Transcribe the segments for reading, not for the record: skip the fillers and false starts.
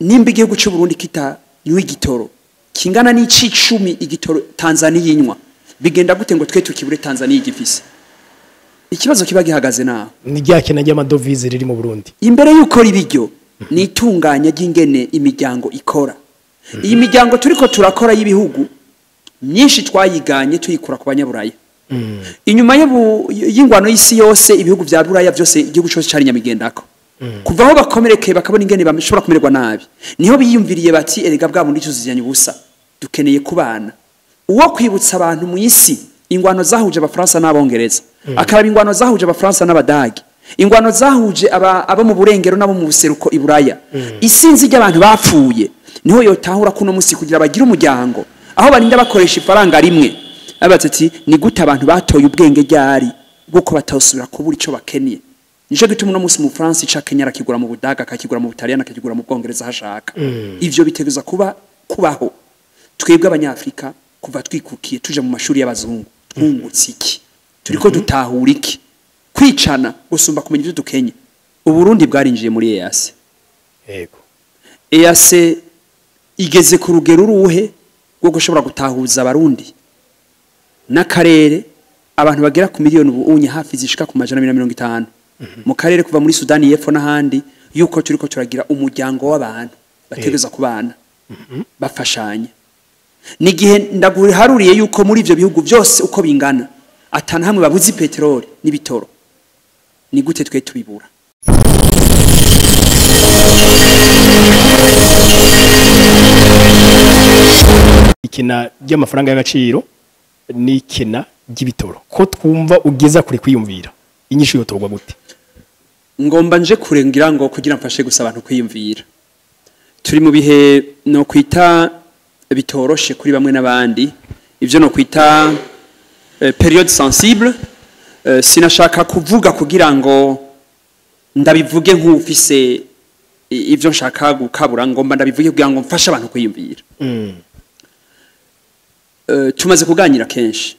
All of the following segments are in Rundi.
nimba igihugu cy'u Burundi kitanywa igitoro kingana n'icicumi igitoro Tanzania yinywa bigenda gute ngo twe tukibure Tanzania igifise ikibazo kiba gihagaze naho ni ryakena ry'amadovize riri mu Burundi imbere yuko ribiryo ni itunganya ry'ingene imiryango ikora iyi miryango turiko turakora y'ibihugu myinshi twayiganye tuyikura ku banyaburaya inyuma y'ingwano y'isi yose ibihugu vya buraya byose igihugu cyose cari nyamigendako kuva aho bakomerekeye bakabona ingene bashobora kumererwa nabi niho biyumviriye bati erega bwa bundi tuzizanye ubusa dukeneye kubana uwo kwibutsa abantu mu isi ingwano zahuje abafaransa n'abongereza akaraba ingwano zahuje abafaransa n'abadagi ingwano zahuje abo mu burengero nabo mu buseruko iburaya isinzi ry'abantu bapfuye niho yotahura kuno musi kugira bagira umuryango aho barinda bakoresha ifaranga rimwe abatati ni gute abantu batoye ubwenge ryari bwuko batosubira kubura ico bakeneye nico gituma no musi mu France ca Kenya rakigura mu Budaga akakigura mu Butaliyana akakigura mu Bwongereza hashaka ivyo bitegeza kubaho twebwe abanyafrika kuva twikukiye tuje mu mashuri y'abazungu twungutse iki turiko dutahura iki kwicana gusumba kumenya ivyo dukenye uburundi bwarinjiye muri EAC yego EAC igeze ku rugero uruhe rwo gushobora gutahuza abarundi n'akarere abantu bagera ku miliyoni ubunye hafi zishika ku majana 150 mu karere kuva muri Sudani y'Epfo n'ahandi yuko turiko turagira umuryango w'abantu bategeza kubana bafashanya nigihe ndaguharuriye yuko muri ivyo bihugu byose uko bingana atana hamwe babuzi petroli n'ibitoro ni gute twe tubibura ikina ry'amafaranga y'agaciro n'ikina ry'ibitoro ko twumva ugeza kuri kwiyumvira inyishu yotogwa gute ngomba nje kurengira ngo kugira mfashe gusa abantu kwiyumvira turi mu bihe no kwita bitoroshe kuri bamwe n'abandi ivyo no kwita periode sensible sinashaka kuvuga kugira ngo ndabivuge nk'ufise ivyo nshaka gukabura ngomba ndabivuge kugira ngo mfashe abantu kwiyumvira tumaze kuganira kenshi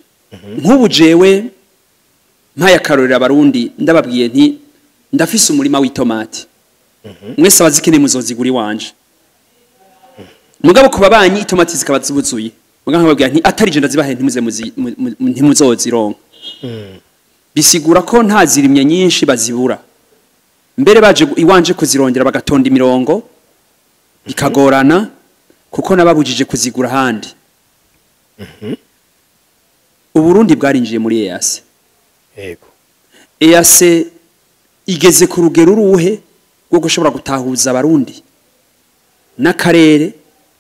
nk'ubu jewe mpaya karorera abarundi ndababwiye nti ndafise umurima w'itomati mwese abazikene muzozigura iwanje mugabo kuba banyi itomati zikaba zibuzuye mugabo nkababwira nti atari je ndazibahe ntimuzozironka bisigura ko nta zirimye nyinshi bazibura mbere baje iwanje kuzirondera bagatonda imirongo bikagorana kuko nababujije kuzigura handi Uburundi bwarinjiye muri EAC yego EAC igeze ku rugero uruhe rwo gushobora gutahuza abarundi n'akarere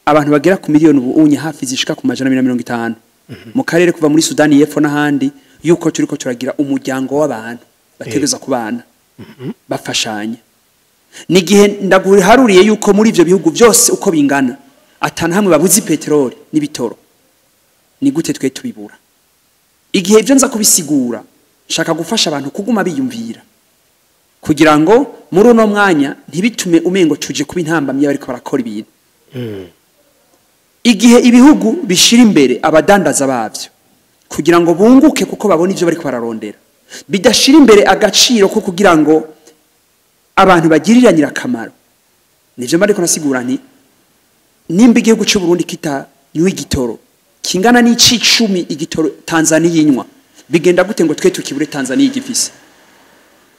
abantu bagera ku miliyoni ubunye hafi zishika ku majana 150 mu karere kuva muri Sudani y'Epfo n'ahandi yuko turiko turagira umuryango w'abantu bategeza kubana bafashanya nigihe ndaguharuriye yuko muri ivyo bihugu byose uko bingana atana hamwe babuzi petroli n'ibitoro ni gute twe tubibura igihe ivyo nza kubisigura shaka gufasha abantu kuguma biyumvira kugira ngo muri uno mwanya ntibitume umengo tuje kuba intambamye bariko barakora ibintu igihe ibihugu bishira imbere abadandaza bavyo kugira ngo bunguke kuko babona ivyo bariko bararondera bidashira imbere agaciro ko kugira ngo abantu bagiriranira akamaro nivyo mariko nasigura nti nimba igihugu cy'u Burundi kitanywa igitoro kingana n'icicumi igitoro Tanzania yinywa bigenda gute ngo twe tukibure Tanzania igifise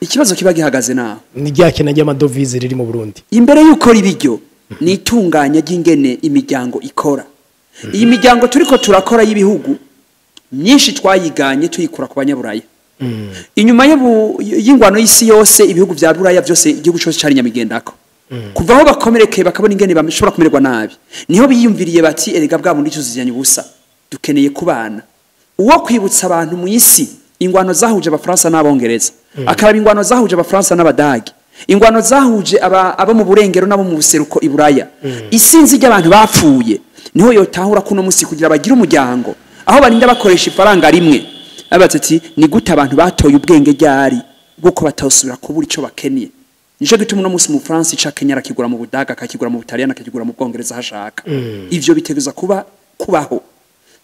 ikibazo kiba gihagaze naho ni ryakena ry'amadovize riri mu Burundi imbere yuko ribiryo ni itunganya ry'ingene imiryango ikora iyi miryango turiko turakora y'ibihugu myinshi twayiganye tuyikura ku banyaburaya inyuma y'ingwano y'isi yose ibihugu vya buraya byose igihugu cyose cari nyamigendako kuva aho bakomerekeye bakabona ingene bashobora kumererwa nabi niho biyumviriye bati erega bwa bundi tuzizanye ubusa dukeneye kubana uwo kwibutsa abantu mu isi ingwano zahuje abafaransa n'abongereza akaraba ingwano zahuje abafaransa n'abadagi ingwano zahuje abo mu burengero nabo mu buseruko iburaya isinzi ry'abantu bapfuye niho yotahura kuno musi kugira bagira umuryango aho barinda bakoresha ifaranga rimwe abatati ni gute abantu batoye ubwenge ryari bwuko batosubira kubura ico bakeneye nico gituma no musi mu France ca Kenya rakigura mu Budaga akakigura mu Butaliyana akakigura mu Bwongereza hashaka ivyo bitegeza kubaho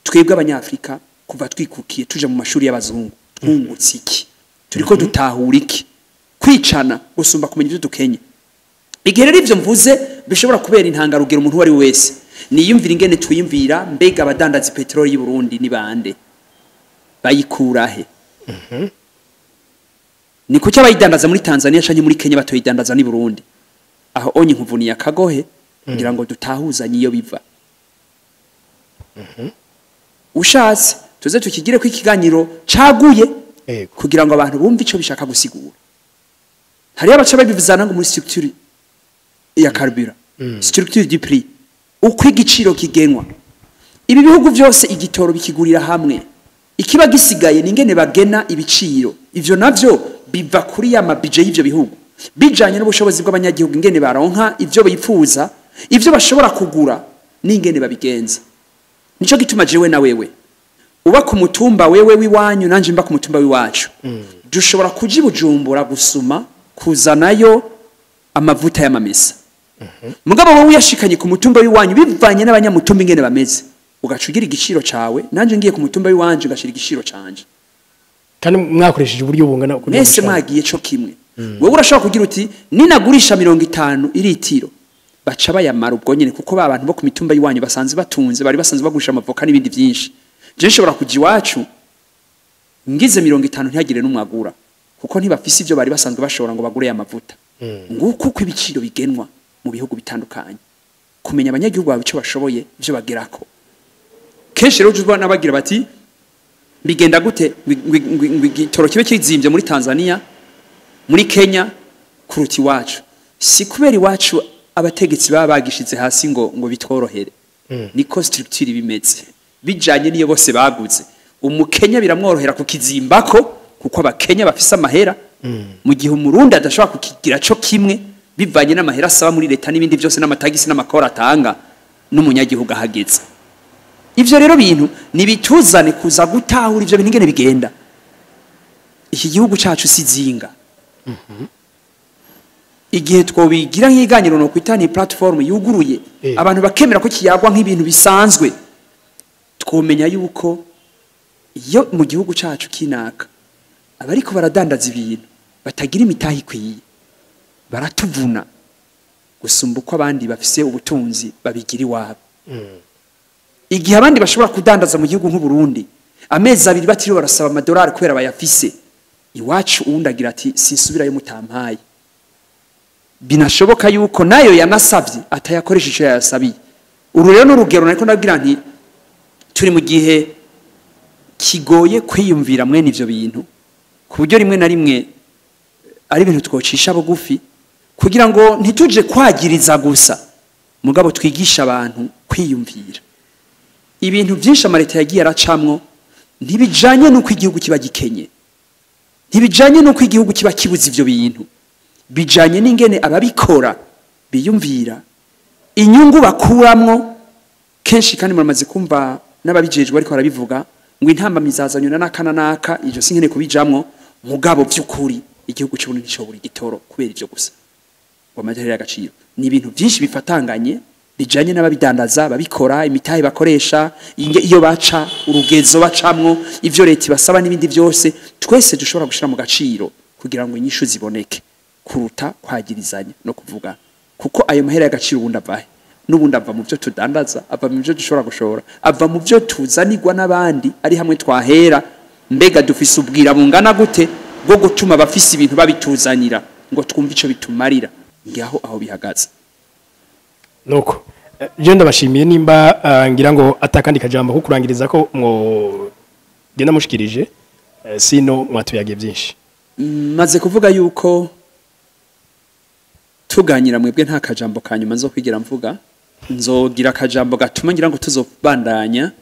twebwe abanyafrika kuva twikukiye tuje mu mashuri y'abazungu twungutse iki turiko dutahura iki kwicana gusumba kumenya ivyo dukenye igihe rero ivyo mvuze bishobora kubera intangarugero umuntu wari wese niyumvira ingene twiyumvira mbega abadandaza petroli y'u Burundi ni bande bayikurahe ni kuki abayidandaza muri Tanzania canke muri Kenya batoyidandaza ni Burundi aho onye nkuvuniye akagohe kugira ngo dutahuzanye iyo biva ushatse tuze tukigire ko ikiganiro caguye kugira ngo abantu bumve ico bishaka gusigura hari abaca babivuzana ngo muri structure ya carburant structure du prix uko igiciro kigenwa ibi bihugu byose igitoro bikigurira hamwe ikiba gisigaye ningene bagena ibiciro ivyo navyo biva kuri ya mabije y'ivyo bihugu bijanye n'ubushobozi bw'abanyagihugu ingene baronka ivyo bifuza ivyo bashobora kugura ningene babigenza nico gituma jewe na wewe uba ku mutumba wewe wiwanyu nanje mba ku mutumba wiwacu dushobora kuji Bujumbura gusuma kuzanayo amavuta y'amamesa mugabo wowe yashikanye ku mutumba wiwanyu bivanye n'abanyamutumba ingene bameze ugacugira igiciro cawe nanje ngiye ku mutumba wiwanje ngashira igiciro canje kandi mwakoresheje uburyo bungana kuri nese mwagiye cyo kimwe wewe urashaka kugira uti ninagurisha 50 iritiro baca bayamara ubwo nyene kuko ba bantu bo ku mitumba yiwanyu basanze batunze bari basanze bagurisha amavoka n'ibindi byinshi je nshobora kuji wacu ngize 50 ntihagire n'umwagura kuko ntibafise ivyo bari basanzwe bashobora ngo bagure amavuta nguko uko ibiciro bigenwa mu bihugu bitandukanye kumenya abanyagihugu bawe ico bashoboye ivyo bagerako kenshi rero ujuzwa nabagira bati bigenda gute igitoro kibe kizimbye muri Tanzania muri Kenya kuruti wacu si kubera iwacu abategetsi baba bagishize hasi ngo bitworohere niko structure bimeze bijanye niyo bose baguze umukenya biramworohera kukizimbako kuko abakenya bafise amahera mu gihe umurundi adashobora kukigira cyo kimwe bivanye n'amahera asaba muri leta n'ibindi byose n'amatagisi n'amakora atanga n'umunyagihugu ahageze ivyo rero bintu nibituzane kuza gutahura ivyo bintu ingene bigenda iki gihugu cacu sizinga igihe twobigira nk'iganiro no kwitani platform yuguruye abantu bakemera ko kiyagwa nk'ibintu bisanzwe twomenya yuko iyo mu gihugu cacu kinaka abariko baradandaza ibintu batagira imitahi kwiye baratuvuna gusumba uko abandi bafise ubutunzi babigira iwabo igihe abandi bashobora kudandaza mu gihugu nk'u Burundi amezi abiri batiriwe barasaba amadolari kubera bayafise iwacu uwundagira ati sinsubirayo mutampaye binashoboka yuko nayo yanasavye atayakoresha ico yasabiye ururero n'urugero nariko ndabwira nti turi mu gihe kigoye kwiyumvira mwene ivyo bintu ku buryo rimwe na rimwe ari ibintu twocisha bugufi kugira ngo ntituje kwagiriza gusa mugabo twigisha abantu kwiyumvira ibintu byinshi amareta yagiye aracamwo ntibijanye nuko igihugu kiba gikenye ntibijanye nuko igihugu kiba kibuze ivyo bintu bijanye n'ingene ababikora biyumvira inyungu bakuramwo kenshi kandi muramaze kumva n'ababijejwe ariko barabivuga ngo intamba mizazanyo nakana naka ivyo sinkene kubijamwo mugabo by'ukuri igihugu cy'ubuntu nicobura igitoro kubera ivyo gusa ngo amajeri y'agaciro ni ibintu byinshi bifatanganye bijanye n'ababidandaza babikora imitahe bakoresha iyo baca urugezo bacamwo ivyo leta basaba n'ibindi byose twese dushobora gushira mu gaciro kugira ngo inyishu ziboneke kuruta kwagirizanya no kuvuga kuko ayo mahera y'agaciro ubundi avahe n'ubundi ava mu byo tudandaza ava mu byo dushobora gushora ava mu byo tuzanirwa n'abandi ari hamwe twahera mbega dufise ubwira bungana gute bwo gutuma bafise ibintu babituzanira ngo twumve ico bitumarira ngiaho aho bihagaze nuko je ndabashimiye nimba ngira ngo atakandi kajambo ko kurangiriza ko mwo genda mushikirije sino mwatuyagiye byinshi maze kuvuga yuko tuganyira mwebwe nta kajambo kanyuma nzo kwigira mvuga nzogira akajambo gatuma ngira ngo tuzobandanya